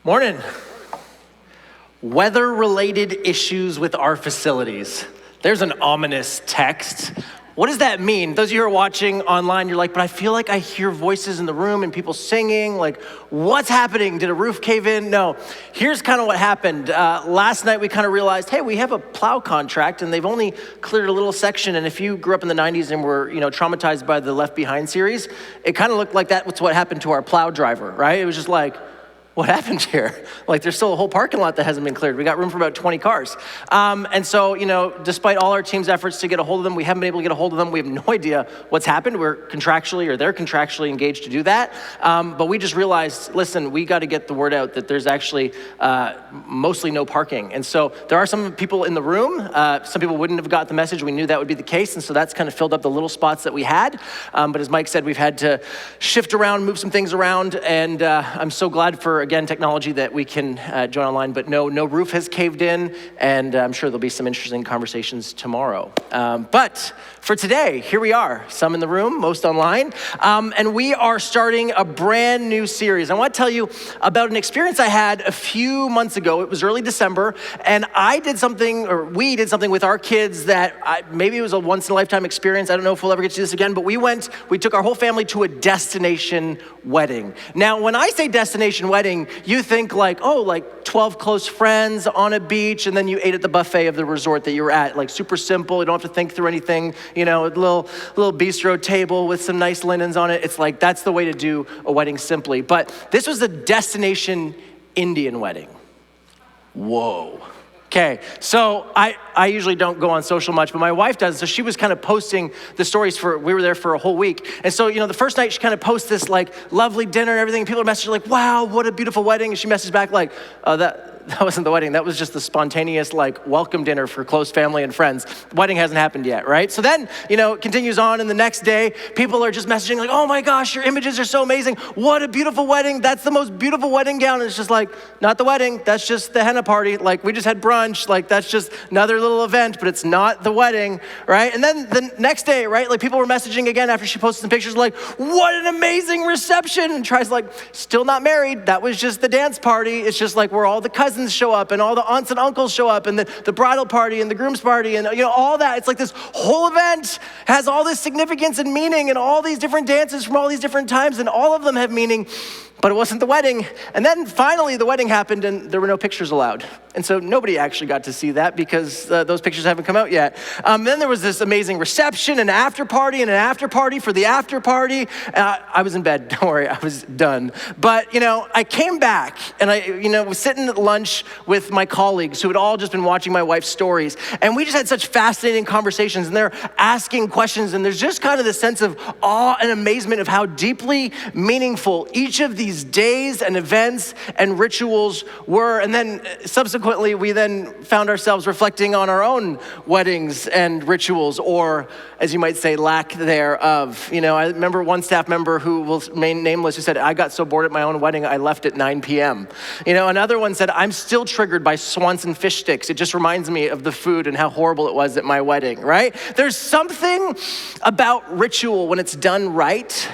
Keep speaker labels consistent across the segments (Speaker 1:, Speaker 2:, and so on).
Speaker 1: Morning. Weather-related issues with our facilities. There's an ominous text. What does that mean? Those of you who are watching online, you're like, but I feel like I hear voices in the room and people singing. Like, what's happening? Did a roof cave in? No. Here's kind of what happened. Last night we kind of realized, hey, we have a plow contract and they've only cleared a little section. And if you grew up in the 90s and were, traumatized by the Left Behind series, it kind of looked like that's what happened to our plow driver, right? It was just like, what happened here? Like, there's still a whole parking lot that hasn't been cleared. We got room for about 20 cars. And so, despite all our team's efforts to get a hold of them, we haven't been able to get a hold of them. We have no idea what's happened. They're contractually engaged to do that. But we just realized, listen, we got to get the word out that there's actually mostly no parking. And so there are some people in the room. Some people wouldn't have got the message. We knew that would be the case. And so that's kind of filled up the little spots that we had. But as Mike said, we've had to shift around, move some things around. And I'm so glad for, again, technology that we can join online, but no roof has caved in, and I'm sure there'll be some interesting conversations tomorrow. But for today, here we are, some in the room, most online, and we are starting a brand new series. I want to tell you about an experience I had a few months ago. It was early December, and we did something with our kids that maybe it was a once-in-a-lifetime experience. I don't know if we'll ever get to do this again, but we took our whole family to a destination wedding. Now, when I say destination wedding, you think like 12 close friends on a beach, and then you ate at the buffet of the resort that you were at. Like, super simple. You don't have to think through anything. A little bistro table with some nice linens on it. It's like, that's the way to do a wedding simply. But this was a destination Indian wedding. Whoa. Okay, so I usually don't go on social much, but my wife does. So she was kind of posting the stories we were there for a whole week. And so, the first night she kind of posts this like lovely dinner and everything. People are messaging like, wow, what a beautiful wedding. And she messaged back like, oh, that wasn't the wedding. That was just the spontaneous welcome dinner for close family and friends. The wedding hasn't happened yet, right? So then, it continues on, and the next day, people are just messaging like, oh my gosh, your images are so amazing. What a beautiful wedding. That's the most beautiful wedding gown. And it's just like, not the wedding. That's just the henna party. Like, we just had brunch. Like, that's just another little event, but it's not the wedding, right? And then the next day, right, like people were messaging again after she posted some pictures like, what an amazing reception. And tries like, still not married. That was just the dance party. It's just like where all the cousins show up and all the aunts and uncles show up and the bridal party and the groom's party and all that. It's like this whole event has all this significance and meaning and all these different dances from all these different times, and all of them have meaning, but it wasn't the wedding. And then finally the wedding happened and there were no pictures allowed. And so nobody actually got to see that because those pictures haven't come out yet. Then there was this amazing reception, an after party and an after party for the after party. I was in bed, don't worry, I was done. But, I came back and I, was sitting at lunch with my colleagues who had all just been watching my wife's stories. And we just had such fascinating conversations, and they're asking questions, and there's just kind of this sense of awe and amazement of how deeply meaningful each of these days and events and rituals were. And then subsequently, we then found ourselves reflecting on our own weddings and rituals, or as you might say, lack thereof. I remember one staff member who will remain nameless who said, I got so bored at my own wedding, I left at 9 p.m. Another one said, I'm still triggered by Swanson fish sticks. It just reminds me of the food and how horrible it was at my wedding, right? There's something about ritual when it's done right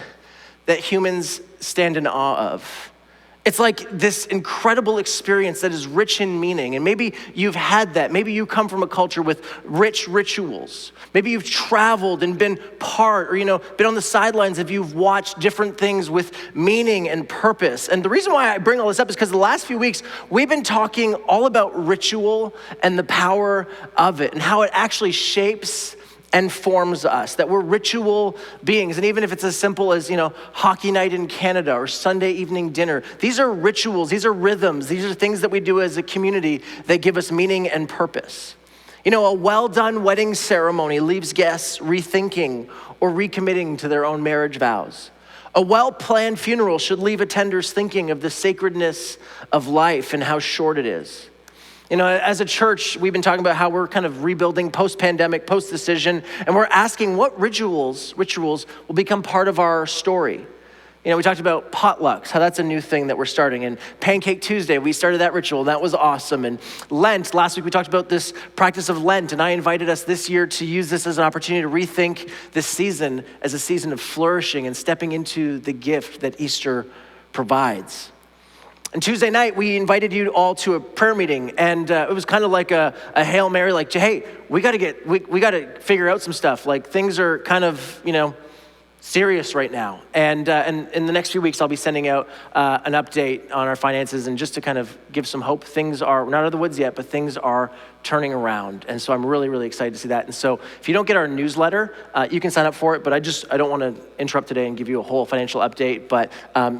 Speaker 1: that humans stand in awe of. It's like this incredible experience that is rich in meaning. And maybe you've had that. Maybe you come from a culture with rich rituals. Maybe you've traveled and been part, or been on the sidelines if you've watched different things with meaning and purpose. And the reason why I bring all this up is because the last few weeks, we've been talking all about ritual and the power of it and how it actually shapes and forms us, that we're ritual beings. And even if it's as simple as, hockey night in Canada or Sunday evening dinner, these are rituals, these are rhythms, these are things that we do as a community that give us meaning and purpose. A well-done wedding ceremony leaves guests rethinking or recommitting to their own marriage vows. A well-planned funeral should leave attenders thinking of the sacredness of life and how short it is. As a church, we've been talking about how we're kind of rebuilding post-pandemic, post-decision, and we're asking what rituals will become part of our story. We talked about potlucks, how that's a new thing that we're starting. And Pancake Tuesday, we started that ritual, and that was awesome. And Lent, last week we talked about this practice of Lent, and I invited us this year to use this as an opportunity to rethink this season as a season of flourishing and stepping into the gift that Easter provides. And Tuesday night, we invited you all to a prayer meeting, and it was kind of like a Hail Mary, like, hey, we gotta figure out some stuff. Like, things are kind of, serious right now. And in the next few weeks, I'll be sending out an update on our finances, and just to kind of give some hope. We're not out of the woods yet, but things are turning around. And so I'm really, really excited to see that. And so if you don't get our newsletter, you can sign up for it, but I don't want to interrupt today and give you a whole financial update, but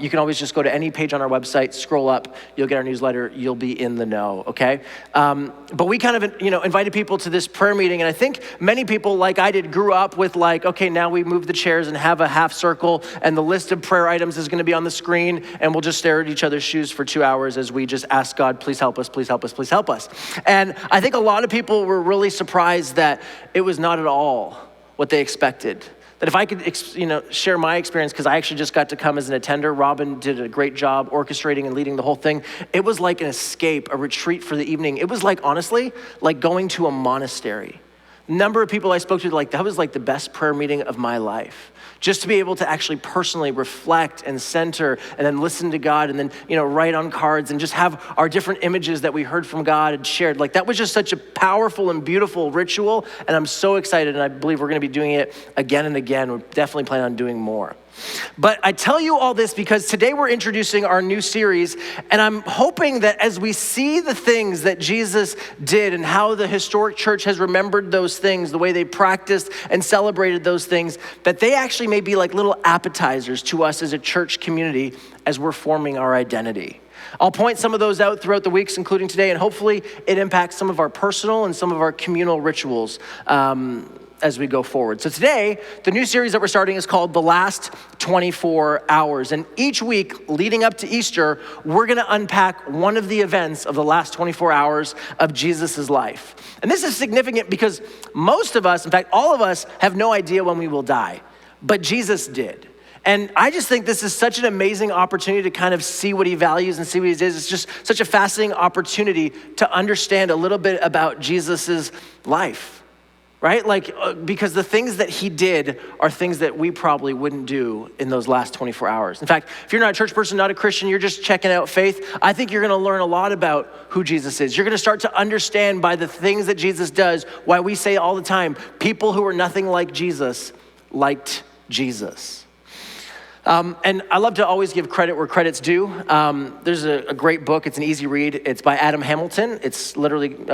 Speaker 1: you can always just go to any page on our website, scroll up, you'll get our newsletter, you'll be in the know, okay? But we kind of, invited people to this prayer meeting, and I think many people, like I did, grew up with like, okay, now we move the chairs and have a half circle, and the list of prayer items is gonna be on the screen, and we'll just stare at each other's shoes for 2 hours as we just ask God, please help us, please help us, please help us. And I think a lot of people were really surprised that it was not at all what they expected. That if I could, share my experience, because I actually just got to come as an attender. Robin did a great job orchestrating and leading the whole thing. It was like an escape, a retreat for the evening. It was like, honestly, like going to a monastery. Number of people I spoke to, like, that was like the best prayer meeting of my life. Just to be able to actually personally reflect and center and then listen to God and then, write on cards and just have our different images that we heard from God and shared. Like, that was just such a powerful and beautiful ritual. And I'm so excited, and I believe we're gonna be doing it again and again. We're definitely planning on doing more. But I tell you all this because today we're introducing our new series, and I'm hoping that as we see the things that Jesus did and how the historic church has remembered those things, the way they practiced and celebrated those things, that they actually may be like little appetizers to us as a church community as we're forming our identity. I'll point some of those out throughout the weeks, including today, and hopefully it impacts some of our personal and some of our communal rituals as we go forward. So today, the new series that we're starting is called The Last 24 Hours. And each week leading up to Easter, we're gonna unpack one of the events of the last 24 hours of Jesus's life. And this is significant because most of us, in fact, all of us, have no idea when we will die, but Jesus did. And I just think this is such an amazing opportunity to kind of see what he values and see what he does. It's just such a fascinating opportunity to understand a little bit about Jesus's life. Right? Because the things that he did are things that we probably wouldn't do in those last 24 hours. In fact, if you're not a church person, not a Christian, you're just checking out faith, I think you're gonna learn a lot about who Jesus is. You're gonna start to understand by the things that Jesus does why we say all the time, people who are nothing like Jesus liked Jesus. And I love to always give credit where credit's due. There's a great book. It's an easy read. It's by Adam Hamilton. It's literally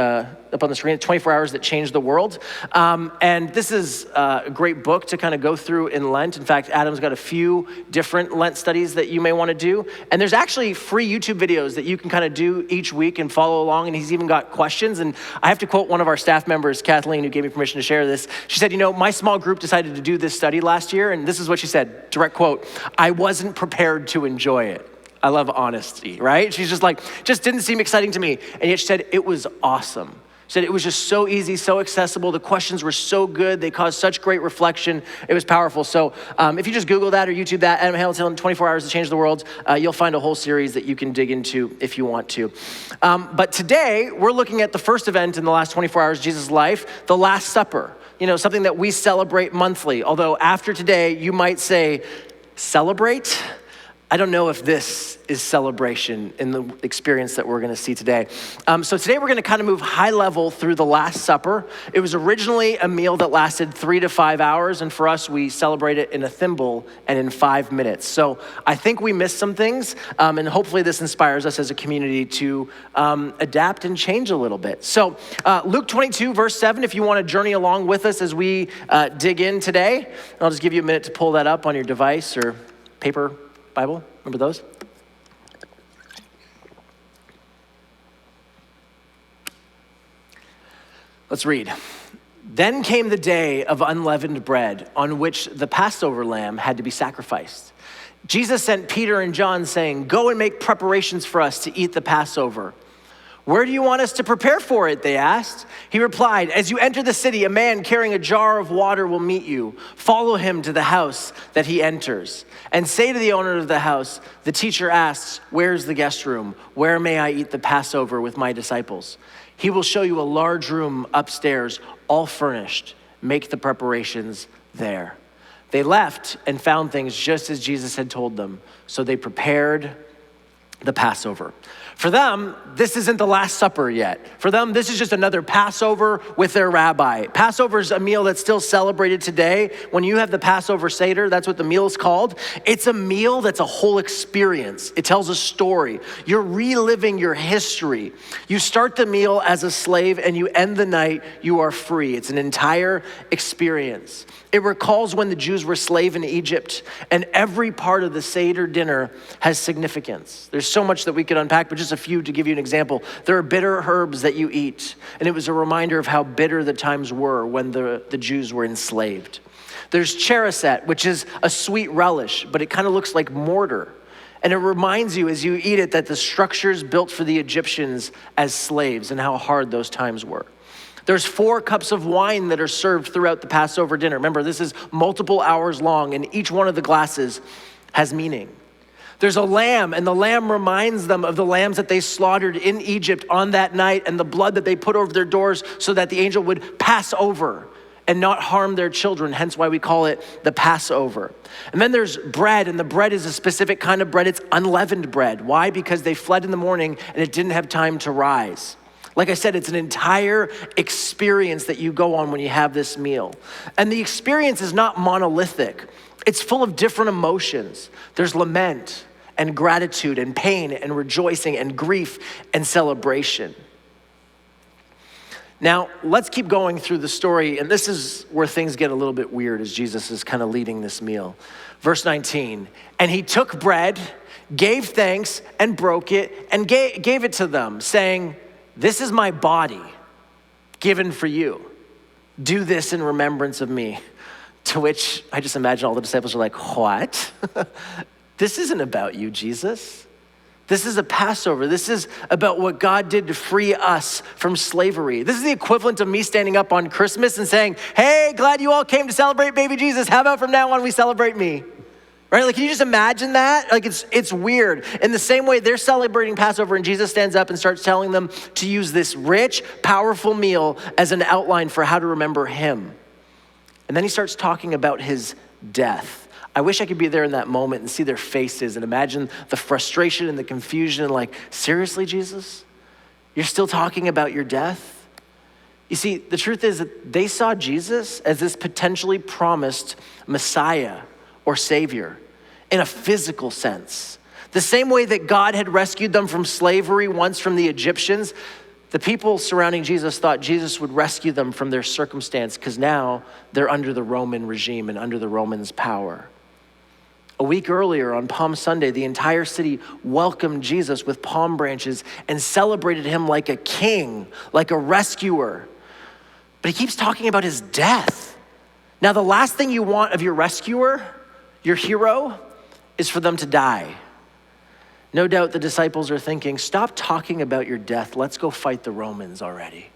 Speaker 1: up on the screen, 24 Hours That Changed the World. And this is a great book to kind of go through in Lent. In fact, Adam's got a few different Lent studies that you may want to do. And there's actually free YouTube videos that you can kind of do each week and follow along. And he's even got questions. And I have to quote one of our staff members, Kathleen, who gave me permission to share this. She said, my small group decided to do this study last year. And this is what she said, direct quote, "I wasn't prepared to enjoy it." I love honesty, right? She's just like, just didn't seem exciting to me. And yet she said, it was awesome. She said it was just so easy, so accessible. The questions were so good. They caused such great reflection. It was powerful. So if you just Google that or YouTube that, Adam Hamilton, 24 Hours to Change the World, you'll find a whole series that you can dig into if you want to. But today, we're looking at the first event in the last 24 hours of Jesus' life, the Last Supper. Something that we celebrate monthly. Although after today, you might say, celebrate? I don't know if this is celebration in the experience that we're gonna see today. So today we're gonna kind of move high level through the Last Supper. It was originally a meal that lasted 3 to 5 hours, and for us, we celebrate it in a thimble and in 5 minutes. So I think we missed some things, and hopefully this inspires us as a community to adapt and change a little bit. So Luke 22, verse 7, if you wanna journey along with us as we dig in today, I'll just give you a minute to pull that up on your device or paper Bible, remember those? Let's read. Then came the day of unleavened bread on which the Passover lamb had to be sacrificed. Jesus sent Peter and John saying, "Go and make preparations for us to eat the Passover." "Where do you want us to prepare for it?" they asked. He replied, "As you enter the city, a man carrying a jar of water will meet you. Follow him to the house that he enters. And say to the owner of the house, 'The teacher asks, where's the guest room? Where may I eat the Passover with my disciples?' He will show you a large room upstairs, all furnished. Make the preparations there." They left and found things just as Jesus had told them. So they prepared the Passover. For them, this isn't the Last Supper yet. For them, this is just another Passover with their rabbi. Passover is a meal that's still celebrated today. When you have the Passover Seder, that's what the meal is called. It's a meal that's a whole experience. It tells a story. You're reliving your history. You start the meal as a slave and you end the night, you are free. It's an entire experience. It recalls when the Jews were slave in Egypt, and every part of the Seder dinner has significance. There's so much that we could unpack, but just a few to give you an example. There are bitter herbs that you eat, and it was a reminder of how bitter the times were when the Jews were enslaved. There's chereset, which is a sweet relish, but it kind of looks like mortar. And it reminds you as you eat it that the structures built for the Egyptians as slaves and how hard those times were. There's 4 cups of wine that are served throughout the Passover dinner. Remember, this is multiple hours long, and each one of the glasses has meaning. There's a lamb, and the lamb reminds them of the lambs that they slaughtered in Egypt on that night and the blood that they put over their doors so that the angel would pass over and not harm their children, hence why we call it the Passover. And then there's bread, and the bread is a specific kind of bread. It's unleavened bread. Why? Because they fled in the morning and it didn't have time to rise. Like I said, it's an entire experience that you go on when you have this meal. And the experience is not monolithic. It's full of different emotions. There's lament and gratitude and pain and rejoicing and grief and celebration. Now, let's keep going through the story, and this is where things get a little bit weird as Jesus is kind of leading this meal. Verse 19, and he took bread, gave thanks, and broke it, and gave it to them, saying, this is my body given for you. Do this in remembrance of me. To which I just imagine all the disciples are like, what? This isn't about you, Jesus. This is a Passover. This is about what God did to free us from slavery. This is the equivalent of me standing up on Christmas and saying, hey, glad you all came to celebrate baby Jesus. How about from now on we celebrate me? Right? Like, can you just imagine that? Like, it's weird. In the same way, they're celebrating Passover and Jesus stands up and starts telling them to use this rich, powerful meal as an outline for how to remember him. And then he starts talking about his death. I wish I could be there in that moment and see their faces and imagine the frustration and the confusion and like, seriously, Jesus? You're still talking about your death? You see, the truth is that they saw Jesus as this potentially promised Messiah or Savior in a physical sense. The same way that God had rescued them from slavery once from the Egyptians, the people surrounding Jesus thought Jesus would rescue them from their circumstance because now they're under the Roman regime and under the Romans' power. A week earlier on Palm Sunday, the entire city welcomed Jesus with palm branches and celebrated him like a king, like a rescuer. But he keeps talking about his death. Now, the last thing you want of your rescuer, your hero, is for them to die. No doubt the disciples are thinking, stop talking about your death. Let's go fight the Romans already.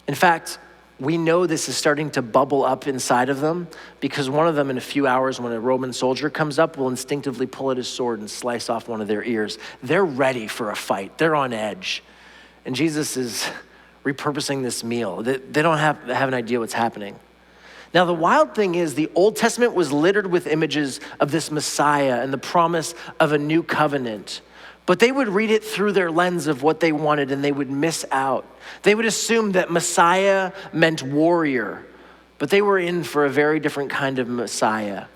Speaker 1: In fact, we know this is starting to bubble up inside of them because one of them in a few hours when a Roman soldier comes up will instinctively pull out his sword and slice off one of their ears. They're ready for a fight. They're on edge. And Jesus is repurposing this meal. They don't have an idea what's happening. Now, the wild thing is the Old Testament was littered with images of this Messiah and the promise of a new covenant. But they would read it through their lens of what they wanted and they would miss out. They would assume that Messiah meant warrior, but they were in for a very different kind of Messiah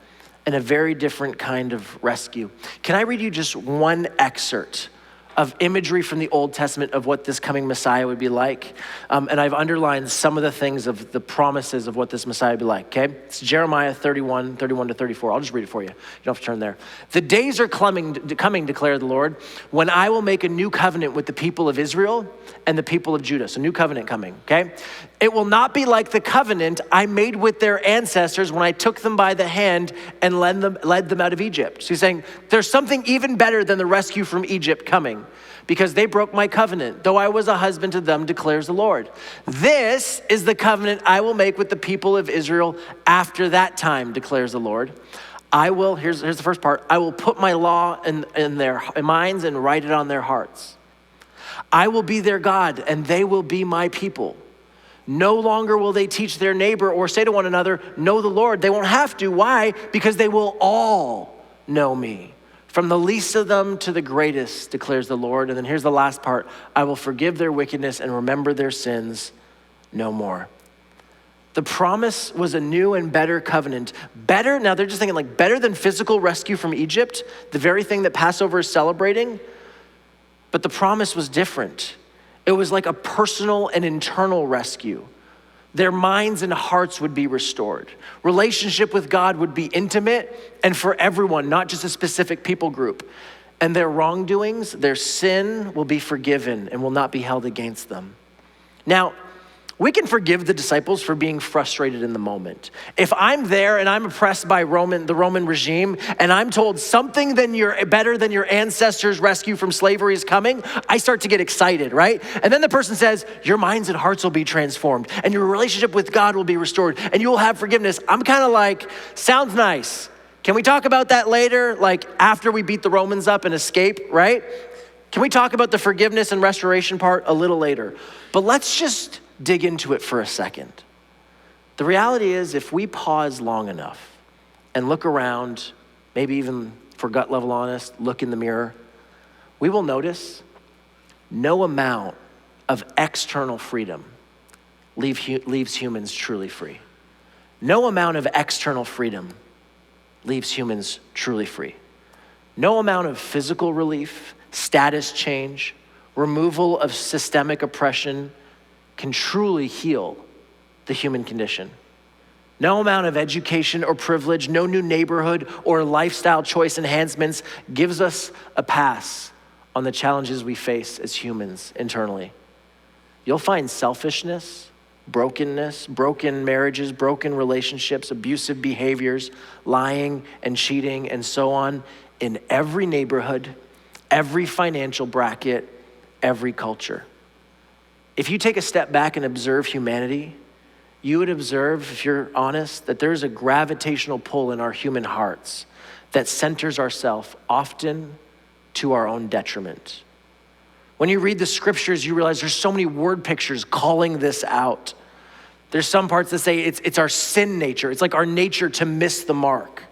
Speaker 1: and a very different kind of rescue. Can I read you just one excerpt of imagery from the Old Testament of what this coming Messiah would be like? And I've underlined some of the things of the promises of what this Messiah would be like, okay? It's Jeremiah 31 to 34. I'll just read it for you. You don't have to turn there. The days are coming, declare the Lord, when I will make a new covenant with the people of Israel and the people of Judah. So new covenant coming, okay? It will not be like the covenant I made with their ancestors when I took them by the hand and led them out of Egypt. So he's saying there's something even better than the rescue from Egypt coming, because they broke my covenant, though I was a husband to them, declares the Lord. This is the covenant I will make with the people of Israel after that time, declares the Lord. I will, here's the first part, I will put my law in their minds and write it on their hearts. I will be their God and they will be my people. No longer will they teach their neighbor or say to one another, know the Lord. They won't have to. Why? Because they will all know me, From the least of them to the greatest, declares the Lord. And then here's the last part. I will forgive their wickedness and remember their sins no more. The promise was a new and better covenant. Better, now they're just thinking like better than physical rescue from Egypt, the very thing that Passover is celebrating. But the promise was different. It was like a personal and internal rescue. Their minds and hearts would be restored. Relationship with God would be intimate and for everyone, not just a specific people group. And their wrongdoings, their sin will be forgiven and will not be held against them. Now, we can forgive the disciples for being frustrated in the moment. If I'm there and I'm oppressed by the Roman regime, and I'm told something better than your ancestors' rescue from slavery is coming, I start to get excited, right? And then the person says, your minds and hearts will be transformed, and your relationship with God will be restored, and you will have forgiveness. I'm kind of like, sounds nice. Can we talk about that later? Like after we beat the Romans up and escape, right? Can we talk about the forgiveness and restoration part a little later? But let's just dig into it for a second. The reality is, if we pause long enough and look around, maybe even for gut level honest, look in the mirror, we will notice no amount of external freedom leaves humans truly free. No amount of external freedom leaves humans truly free. No amount of physical relief, status change, removal of systemic oppression can truly heal the human condition. No amount of education or privilege, no new neighborhood or lifestyle choice enhancements gives us a pass on the challenges we face as humans internally. You'll find selfishness, brokenness, broken marriages, broken relationships, abusive behaviors, lying and cheating and so on in every neighborhood, every financial bracket, every culture. If you take a step back and observe humanity, you would observe, if you're honest, that there's a gravitational pull in our human hearts that centers ourselves often to our own detriment. When you read the scriptures, you realize there's so many word pictures calling this out. There's some parts that say it's our sin nature. It's like our nature to miss the mark.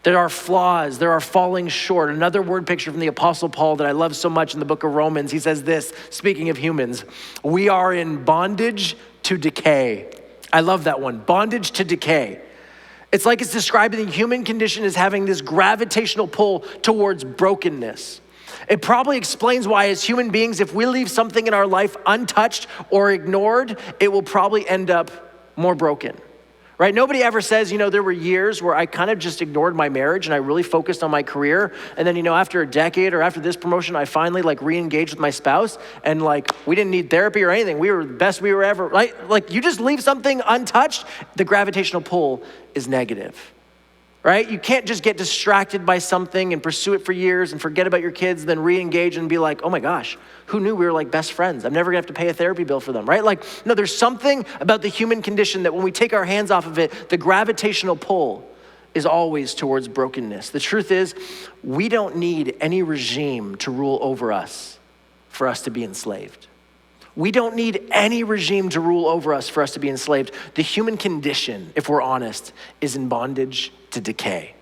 Speaker 1: There are flaws, there are falling short. Another word picture from the Apostle Paul that I love so much in the book of Romans, he says this, speaking of humans, we are in bondage to decay. I love that one, bondage to decay. It's like it's describing the human condition as having this gravitational pull towards brokenness. It probably explains why as human beings, if we leave something in our life untouched or ignored, it will probably end up more broken. Right? Nobody ever says, there were years where I kind of just ignored my marriage and I really focused on my career. And then, after a decade or after this promotion, I finally re-engaged with my spouse and we didn't need therapy or anything. We were the best we were ever, right? You just leave something untouched, the gravitational pull is negative, right? You can't just get distracted by something and pursue it for years and forget about your kids, and then re-engage and be like, oh my gosh, who knew we were best friends? I'm never gonna have to pay a therapy bill for them, right? No, there's something about the human condition that when we take our hands off of it, the gravitational pull is always towards brokenness. The truth is, we don't need any regime to rule over us for us to be enslaved. We don't need any regime to rule over us for us to be enslaved. The human condition, if we're honest, is in bondage to decay.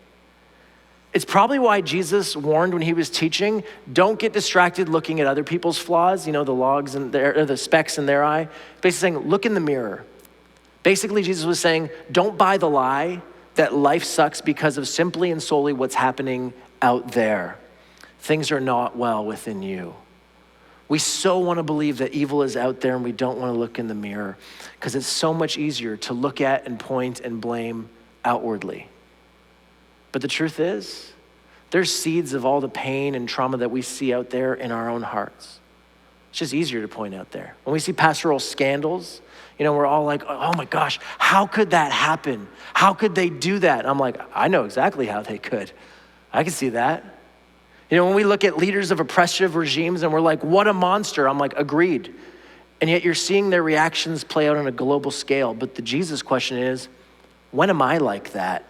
Speaker 1: It's probably why Jesus warned when he was teaching, don't get distracted looking at other people's flaws, the logs in or the specks in their eye. Basically saying, look in the mirror. Basically, Jesus was saying, don't buy the lie that life sucks because of simply and solely what's happening out there. Things are not well within you. We so want to believe that evil is out there and we don't want to look in the mirror because it's so much easier to look at and point and blame outwardly. But the truth is, there's seeds of all the pain and trauma that we see out there in our own hearts. It's just easier to point out there. When we see pastoral scandals, we're all like, oh my gosh, how could that happen? How could they do that? And I'm like, I know exactly how they could. I can see that. When we look at leaders of oppressive regimes and we're like, what a monster, I'm like, agreed. And yet you're seeing their reactions play out on a global scale. But the Jesus question is, when am I like that?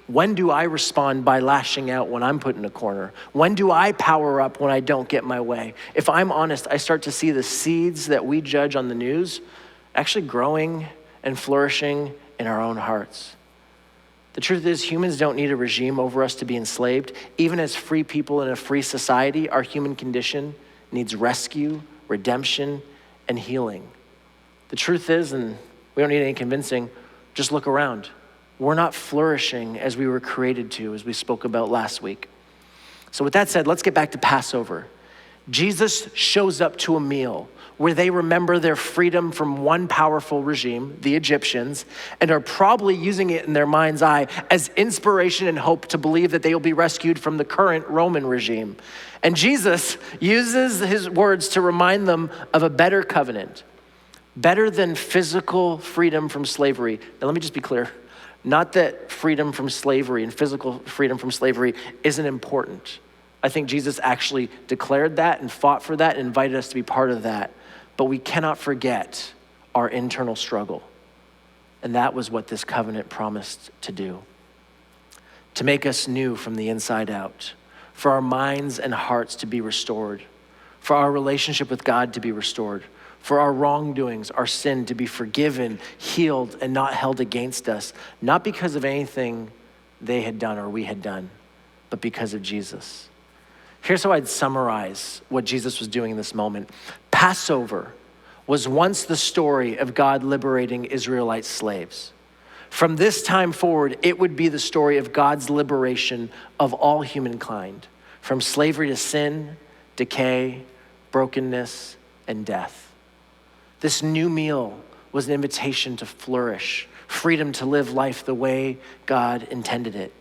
Speaker 1: When do I respond by lashing out when I'm put in a corner? When do I power up when I don't get my way? If I'm honest, I start to see the seeds that we judge on the news actually growing and flourishing in our own hearts. The truth is, humans don't need a regime over us to be enslaved. Even as free people in a free society, our human condition needs rescue, redemption, and healing. The truth is, and we don't need any convincing, just look around. We're not flourishing as we were created to, as we spoke about last week. So with that said, let's get back to Passover. Jesus shows up to a meal where they remember their freedom from one powerful regime, the Egyptians, and are probably using it in their mind's eye as inspiration and hope to believe that they will be rescued from the current Roman regime. And Jesus uses his words to remind them of a better covenant, better than physical freedom from slavery. Now let me just be clear. Not that freedom from slavery and physical freedom from slavery isn't important. I think Jesus actually declared that and fought for that and invited us to be part of that. But we cannot forget our internal struggle. And that was what this covenant promised to do. To make us new from the inside out, for our minds and hearts to be restored, for our relationship with God to be restored, for our wrongdoings, our sin to be forgiven, healed, and not held against us, not because of anything they had done or we had done, but because of Jesus. Here's how I'd summarize what Jesus was doing in this moment. Passover was once the story of God liberating Israelite slaves. From this time forward, it would be the story of God's liberation of all humankind, from slavery to sin, decay, brokenness, and death. This new meal was an invitation to flourish, freedom to live life the way God intended it.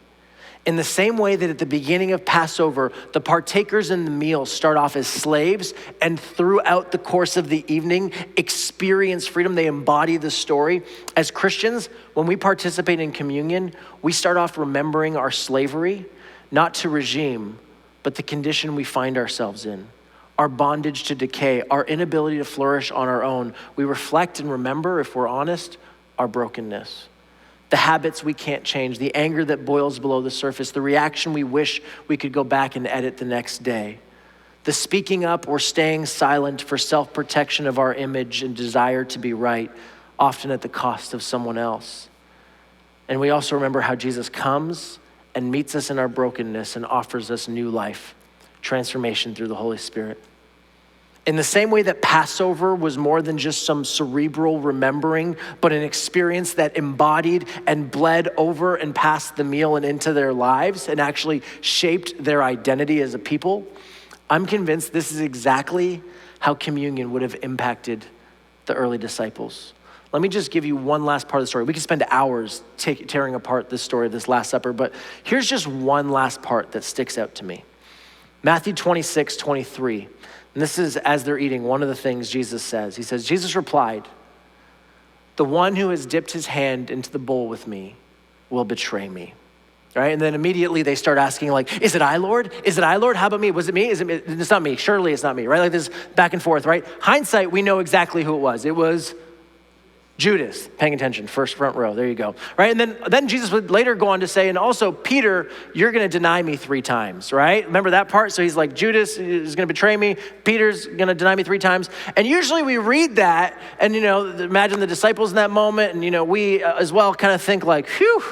Speaker 1: In the same way that at the beginning of Passover, the partakers in the meal start off as slaves and throughout the course of the evening experience freedom, they embody the story. As Christians, when we participate in communion, we start off remembering our slavery, not to regime, but the condition we find ourselves in, our bondage to decay, our inability to flourish on our own. We reflect and remember, if we're honest, our brokenness. The habits we can't change, the anger that boils below the surface, the reaction we wish we could go back and edit the next day, the speaking up or staying silent for self-protection of our image and desire to be right, often at the cost of someone else. And we also remember how Jesus comes and meets us in our brokenness and offers us new life, transformation through the Holy Spirit. In the same way that Passover was more than just some cerebral remembering, but an experience that embodied and bled over and past the meal and into their lives and actually shaped their identity as a people, I'm convinced this is exactly how communion would have impacted the early disciples. Let me just give you one last part of the story. We could spend hours tearing apart this story of this Last Supper, but here's just one last part that sticks out to me. Matthew 26:23. And this is as they're eating, one of the things Jesus says. He says, Jesus replied, "The one who has dipped his hand into the bowl with me will betray me." Right? And then immediately they start asking like, is it I, Lord? Is it I, Lord? How about me? Was it me? It's not me. Surely it's not me, right? Like this back and forth, right? Hindsight, we know exactly who it was. It was Judas, paying attention, first front row, there you go, right? And then Jesus would later go on to say, and also, Peter, you're gonna deny me 3 times, right? Remember that part? So he's like, Judas is gonna betray me, Peter's gonna deny me 3 times. And usually we read that, and imagine the disciples in that moment, and we as well kind of think like, phew,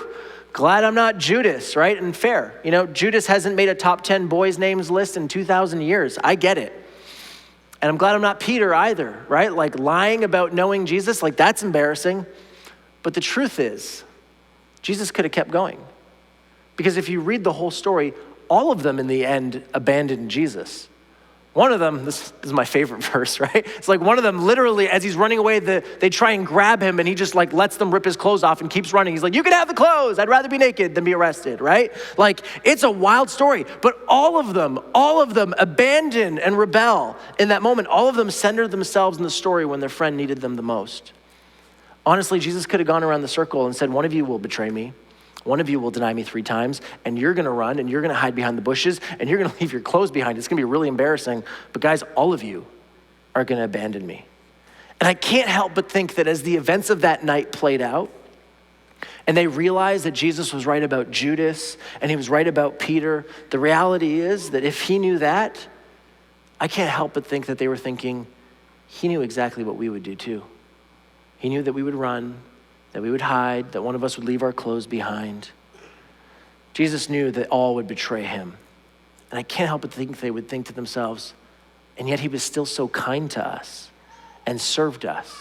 Speaker 1: glad I'm not Judas, right? And fair, Judas hasn't made a top 10 boys' names list in 2,000 years, I get it. And I'm glad I'm not Peter either, right? Like lying about knowing Jesus, like that's embarrassing. But the truth is, Jesus could have kept going. Because if you read the whole story, all of them in the end abandoned Jesus. One of them, this is my favorite verse, right? It's like one of them literally, as he's running away, they try and grab him and he just like lets them rip his clothes off and keeps running. He's like, you can have the clothes. I'd rather be naked than be arrested, right? Like it's a wild story, but all of them abandon and rebel in that moment. All of them centered themselves in the story when their friend needed them the most. Honestly, Jesus could have gone around the circle and said, one of you will betray me. One of you will deny me 3 times, and you're gonna run, and you're gonna hide behind the bushes, and you're gonna leave your clothes behind. It's gonna be really embarrassing. But guys, all of you are gonna abandon me. And I can't help but think that as the events of that night played out, and they realized that Jesus was right about Judas, and he was right about Peter, the reality is that if he knew that, I can't help but think that they were thinking, he knew exactly what we would do too. He knew that we would run, that we would hide, that one of us would leave our clothes behind. Jesus knew that all would betray him. And I can't help but think they would think to themselves, and yet he was still so kind to us and served us,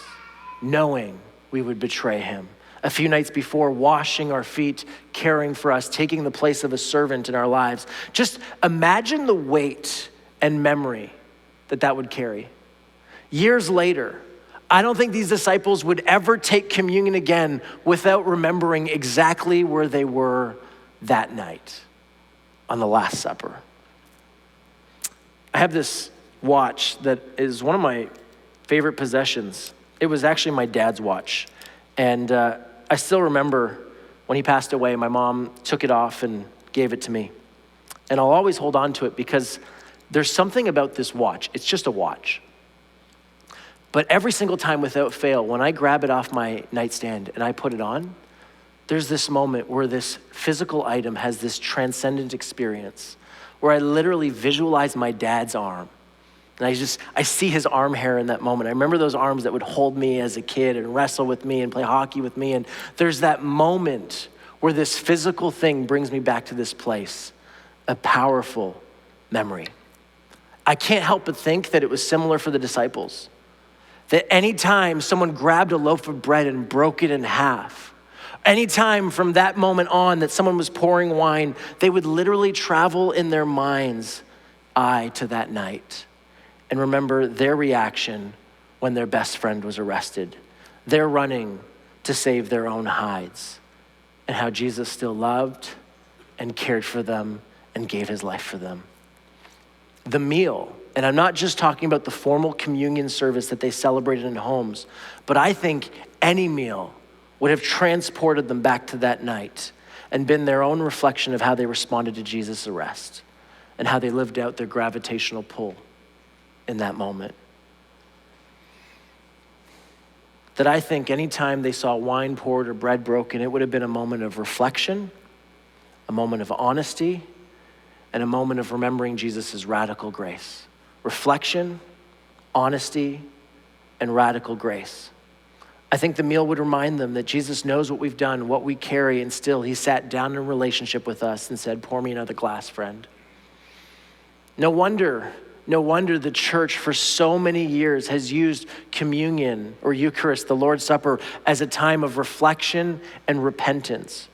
Speaker 1: knowing we would betray him. A few nights before, washing our feet, caring for us, taking the place of a servant in our lives. Just imagine the weight and memory that would carry. Years later, I don't think these disciples would ever take communion again without remembering exactly where they were that night on the Last Supper. I have this watch that is one of my favorite possessions. It was actually my dad's watch. And I still remember when he passed away, my mom took it off and gave it to me. And I'll always hold on to it because there's something about this watch. It's just a watch. But every single time without fail, when I grab it off my nightstand and I put it on, there's this moment where this physical item has this transcendent experience where I literally visualize my dad's arm. And I see his arm hair in that moment. I remember those arms that would hold me as a kid and wrestle with me and play hockey with me. And there's that moment where this physical thing brings me back to this place, a powerful memory. I can't help but think that it was similar for the disciples. That anytime someone grabbed a loaf of bread and broke it in half, anytime from that moment on that someone was pouring wine, they would literally travel in their mind's eye to that night and remember their reaction when their best friend was arrested. They're running to save their own hides, and how Jesus still loved and cared for them and gave his life for them. The meal, and I'm not just talking about the formal communion service that they celebrated in homes, but I think any meal would have transported them back to that night and been their own reflection of how they responded to Jesus' arrest and how they lived out their gravitational pull in that moment. That I think anytime they saw wine poured or bread broken, it would have been a moment of reflection, a moment of honesty, and a moment of remembering Jesus' radical grace. Reflection, honesty, and radical grace. I think the meal would remind them that Jesus knows what we've done, what we carry, and still he sat down in a relationship with us and said, pour me another glass, friend. No wonder the church for so many years has used communion or Eucharist, the Lord's Supper, as a time of reflection and repentance.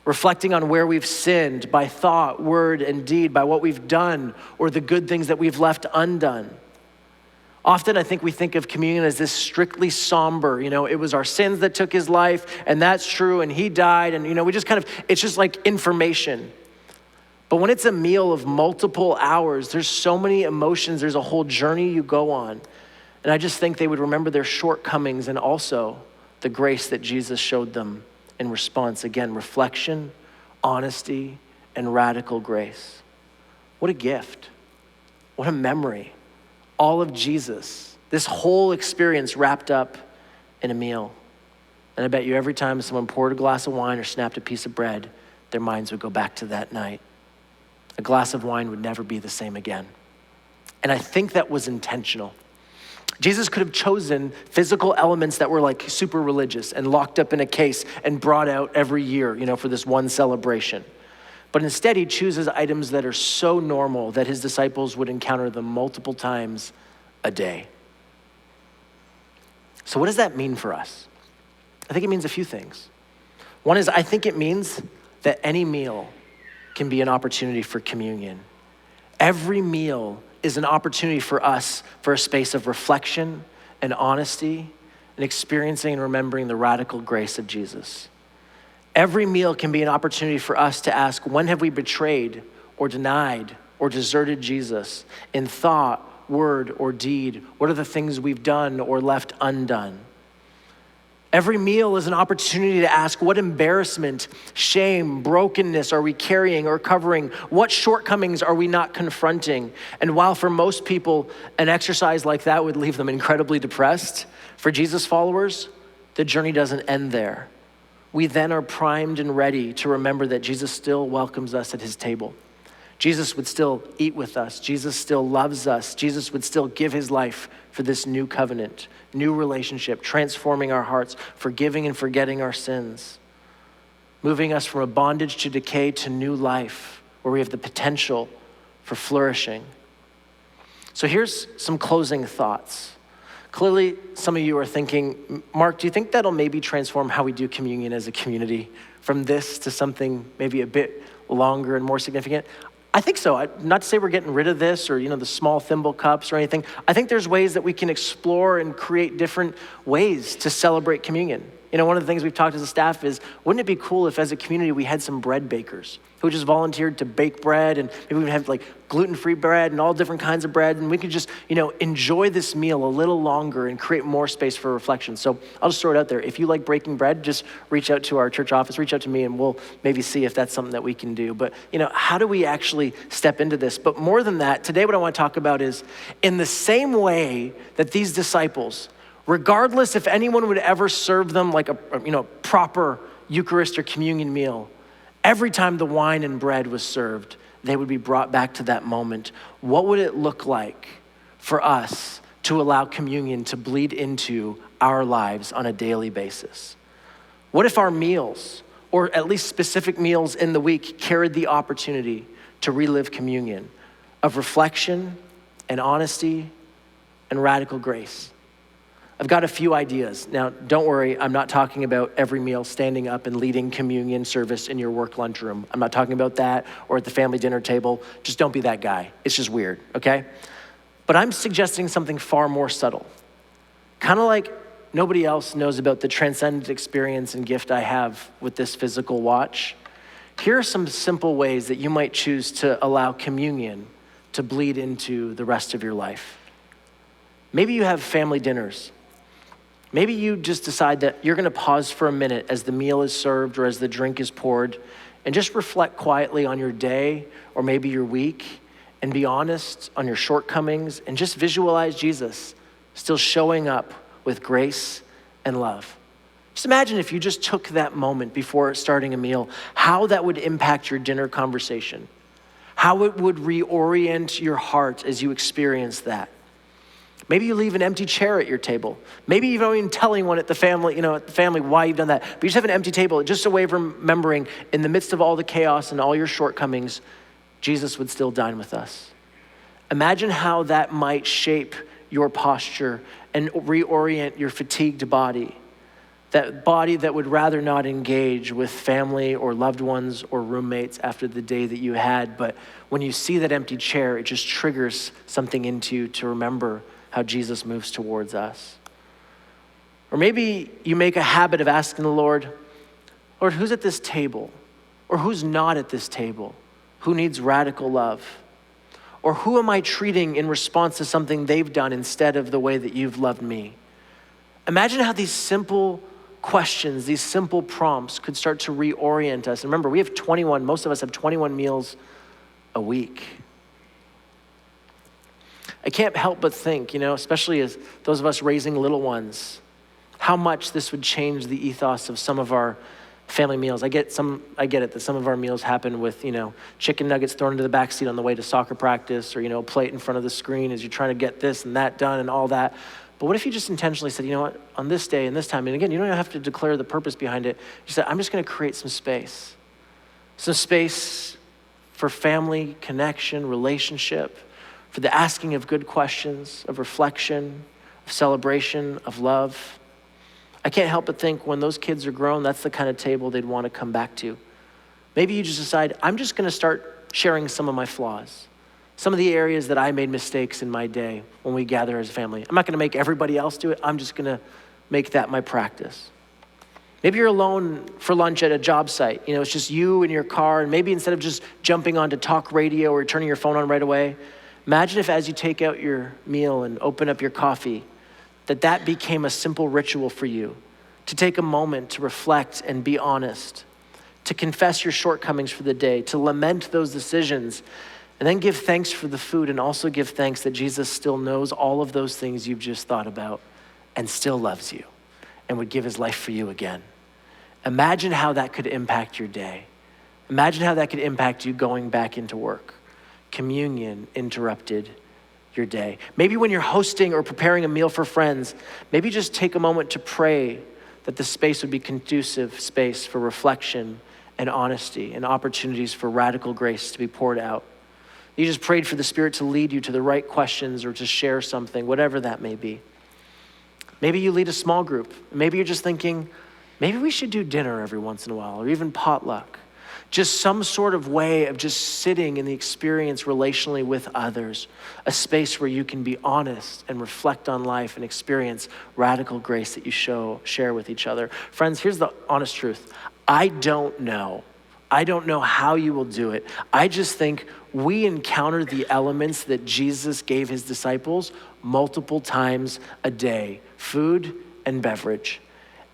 Speaker 1: Reflecting on where we've sinned by thought, word, and deed, by what we've done or the good things that we've left undone. Often I think we think of communion as this strictly somber, it was our sins that took his life, and that's true, and he died, and we just it's just like information. But when it's a meal of multiple hours, there's so many emotions, there's a whole journey you go on. And I just think they would remember their shortcomings and also the grace that Jesus showed them in response. Again, reflection, honesty, and radical grace. What a gift. What a memory. All of Jesus, this whole experience wrapped up in a meal. And I bet you every time someone poured a glass of wine or snapped a piece of bread, their minds would go back to that night. A glass of wine would never be the same again. And I think that was intentional. Jesus could have chosen physical elements that were like super religious and locked up in a case and brought out every year, for this one celebration. But instead he chooses items that are so normal that his disciples would encounter them multiple times a day. So what does that mean for us? I think it means a few things. One is I think it means that any meal can be an opportunity for communion. Every meal is an opportunity for us for a space of reflection and honesty and experiencing and remembering the radical grace of Jesus. Every meal can be an opportunity for us to ask, when have we betrayed or denied or deserted Jesus in thought, word, or deed? What are the things we've done or left undone? Every meal is an opportunity to ask, what embarrassment, shame, brokenness are we carrying or covering? What shortcomings are we not confronting? And while for most people, an exercise like that would leave them incredibly depressed, for Jesus followers, the journey doesn't end there. We then are primed and ready to remember that Jesus still welcomes us at his table. Jesus would still eat with us. Jesus still loves us. Jesus would still give his life for this new covenant, new relationship, transforming our hearts, forgiving and forgetting our sins. moving us from a bondage to decay to new life, where we have the potential for flourishing. So here's some closing thoughts. Clearly, some of you are thinking, Mark, do you think that'll maybe transform how we do communion as a community from this to something maybe a bit longer and more significant? I think so. Not to say we're getting rid of this or, the small thimble cups or anything. I think there's ways that we can explore and create different ways to celebrate communion. One of the things we've talked as a staff is, wouldn't it be cool if as a community we had some bread bakers who just volunteered to bake bread, and maybe we would have like gluten-free bread and all different kinds of bread, and we could just, enjoy this meal a little longer and create more space for reflection. So I'll just throw it out there. If you like breaking bread, just reach out to our church office, reach out to me, and we'll maybe see if that's something that we can do. But, how do we actually step into this? But more than that, today what I want to talk about is, in the same way that these disciples, regardless if anyone would ever serve them like a proper Eucharist or communion meal, every time the wine and bread was served, they would be brought back to that moment. What would it look like for us to allow communion to bleed into our lives on a daily basis? What if our meals, or at least specific meals in the week, carried the opportunity to relive communion of reflection and honesty and radical grace? I've got a few ideas. Now, don't worry, I'm not talking about every meal standing up and leading communion service in your work lunchroom. I'm not talking about that or at the family dinner table. Just don't be that guy. It's just weird, okay? But I'm suggesting something far more subtle. Kind of like nobody else knows about the transcendent experience and gift I have with this physical watch. Here are some simple ways that you might choose to allow communion to bleed into the rest of your life. Maybe you have family dinners. Maybe you just decide that you're going to pause for a minute as the meal is served or as the drink is poured and just reflect quietly on your day or maybe your week and be honest on your shortcomings and just visualize Jesus still showing up with grace and love. Just imagine if you just took that moment before starting a meal, how that would impact your dinner conversation, how it would reorient your heart as you experience that. Maybe you leave an empty chair at your table. Maybe you don't even tell anyone at the family, why you've done that. But you just have an empty table, just a way of remembering in the midst of all the chaos and all your shortcomings, Jesus would still dine with us. Imagine how that might shape your posture and reorient your fatigued body. That body that would rather not engage with family or loved ones or roommates after the day that you had. But when you see that empty chair, it just triggers something into you to remember how Jesus moves towards us. Or maybe you make a habit of asking the Lord, who's at this table? Or who's not at this table? Who needs radical love? Or who am I treating in response to something they've done instead of the way that you've loved me? Imagine how these simple questions, these simple prompts could start to reorient us. And remember, most of us have 21 meals a week. I can't help but think, especially as those of us raising little ones, how much this would change the ethos of some of our family meals. I get it that some of our meals happen with, chicken nuggets thrown into the backseat on the way to soccer practice, or, a plate in front of the screen as you're trying to get this and that done and all that. But what if you just intentionally said, on this day and this time, and again, you don't have to declare the purpose behind it. You said, I'm just going to create some space for family, connection, relationship, for the asking of good questions, of reflection, of celebration, of love. I can't help but think when those kids are grown, that's the kind of table they'd want to come back to. Maybe you just decide, I'm just going to start sharing some of my flaws, some of the areas that I made mistakes in my day when we gather as a family. I'm not going to make everybody else do it. I'm just going to make that my practice. Maybe you're alone for lunch at a job site. It's just you and your car, and maybe instead of just jumping on to talk radio or turning your phone on right away, imagine if as you take out your meal and open up your coffee, that became a simple ritual for you to take a moment to reflect and be honest, to confess your shortcomings for the day, to lament those decisions, and then give thanks for the food and also give thanks that Jesus still knows all of those things you've just thought about and still loves you and would give his life for you again. Imagine how that could impact your day. Imagine how that could impact you going back into work. Communion interrupted your day. Maybe when you're hosting or preparing a meal for friends, maybe just take a moment to pray that the space would be conducive space for reflection and honesty and opportunities for radical grace to be poured out. You just prayed for the Spirit to lead you to the right questions or to share something, whatever that may be. Maybe you lead a small group. Maybe you're just thinking, maybe we should do dinner every once in a while, or even potluck. Just some sort of way of just sitting in the experience relationally with others, a space where you can be honest and reflect on life and experience radical grace that you share with each other. Friends, here's the honest truth. I don't know how you will do it. I just think we encounter the elements that Jesus gave his disciples multiple times a day, food and beverage.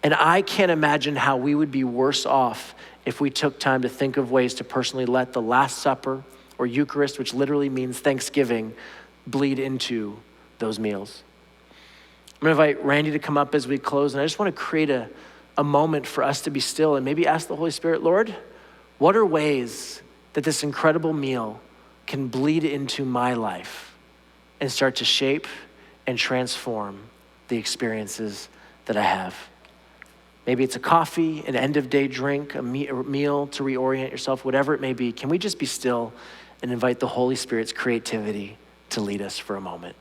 Speaker 1: And I can't imagine how we would be worse off if we took time to think of ways to personally let the Last Supper or Eucharist, which literally means Thanksgiving, bleed into those meals. I'm gonna invite Randy to come up as we close, and I just wanna create a moment for us to be still and maybe ask the Holy Spirit, Lord, what are ways that this incredible meal can bleed into my life and start to shape and transform the experiences that I have? Maybe it's a coffee, an end of day drink, a meal to reorient yourself, whatever it may be. Can we just be still and invite the Holy Spirit's creativity to lead us for a moment?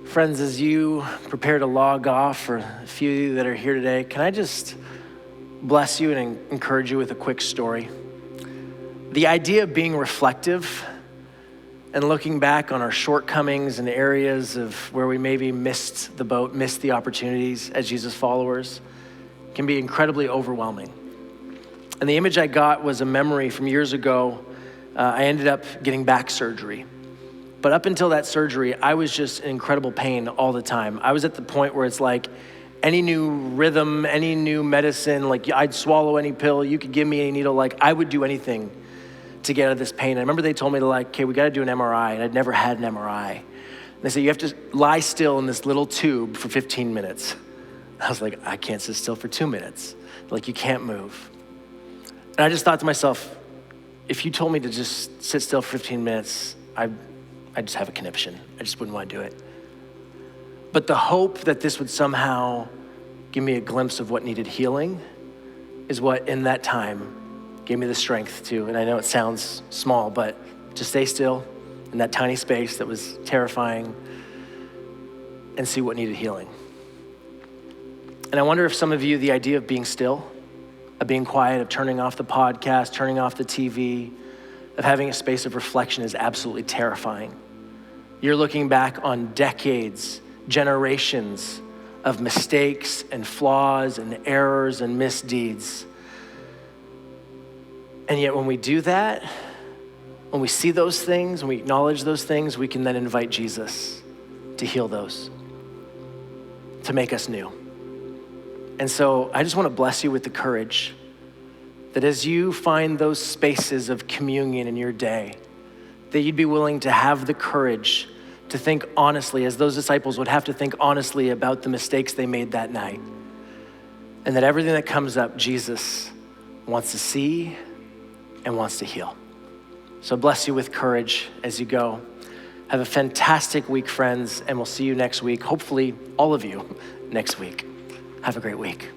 Speaker 1: Friends, as you prepare to log off, for a few of you that are here today, can I just bless you and encourage you with a quick story? The idea of being reflective and looking back on our shortcomings and areas of where we maybe missed the boat, missed the opportunities as Jesus followers, can be incredibly overwhelming. And the image I got was a memory from years ago. I ended up getting back surgery. But up until that surgery, I was just in incredible pain all the time. I was at the point where it's like any new rhythm, any new medicine, like I'd swallow any pill, you could give me any needle, like I would do anything to get out of this pain. And I remember they told me to okay, we gotta do an MRI, and I'd never had an MRI. And they said, you have to lie still in this little tube for 15 minutes. I was like, I can't sit still for 2 minutes. Like, you can't move. And I just thought to myself, if you told me to just sit still for 15 minutes, I just have a conniption. I just wouldn't want to do it. But the hope that this would somehow give me a glimpse of what needed healing is what in that time gave me the strength to, and I know it sounds small, but to stay still in that tiny space that was terrifying and see what needed healing. And I wonder if some of you, the idea of being still, of being quiet, of turning off the podcast, turning off the TV, of having a space of reflection is absolutely terrifying. You're looking back on decades, generations of mistakes and flaws and errors and misdeeds. And yet when we do that, when we see those things, when we acknowledge those things, we can then invite Jesus to heal those, to make us new. And so I just want to bless you with the courage that as you find those spaces of communion in your day, that you'd be willing to have the courage to think honestly, as those disciples would have to think honestly about the mistakes they made that night. And that everything that comes up, Jesus wants to see and wants to heal. So bless you with courage as you go. Have a fantastic week, friends, and we'll see you next week. Hopefully, all of you next week. Have a great week.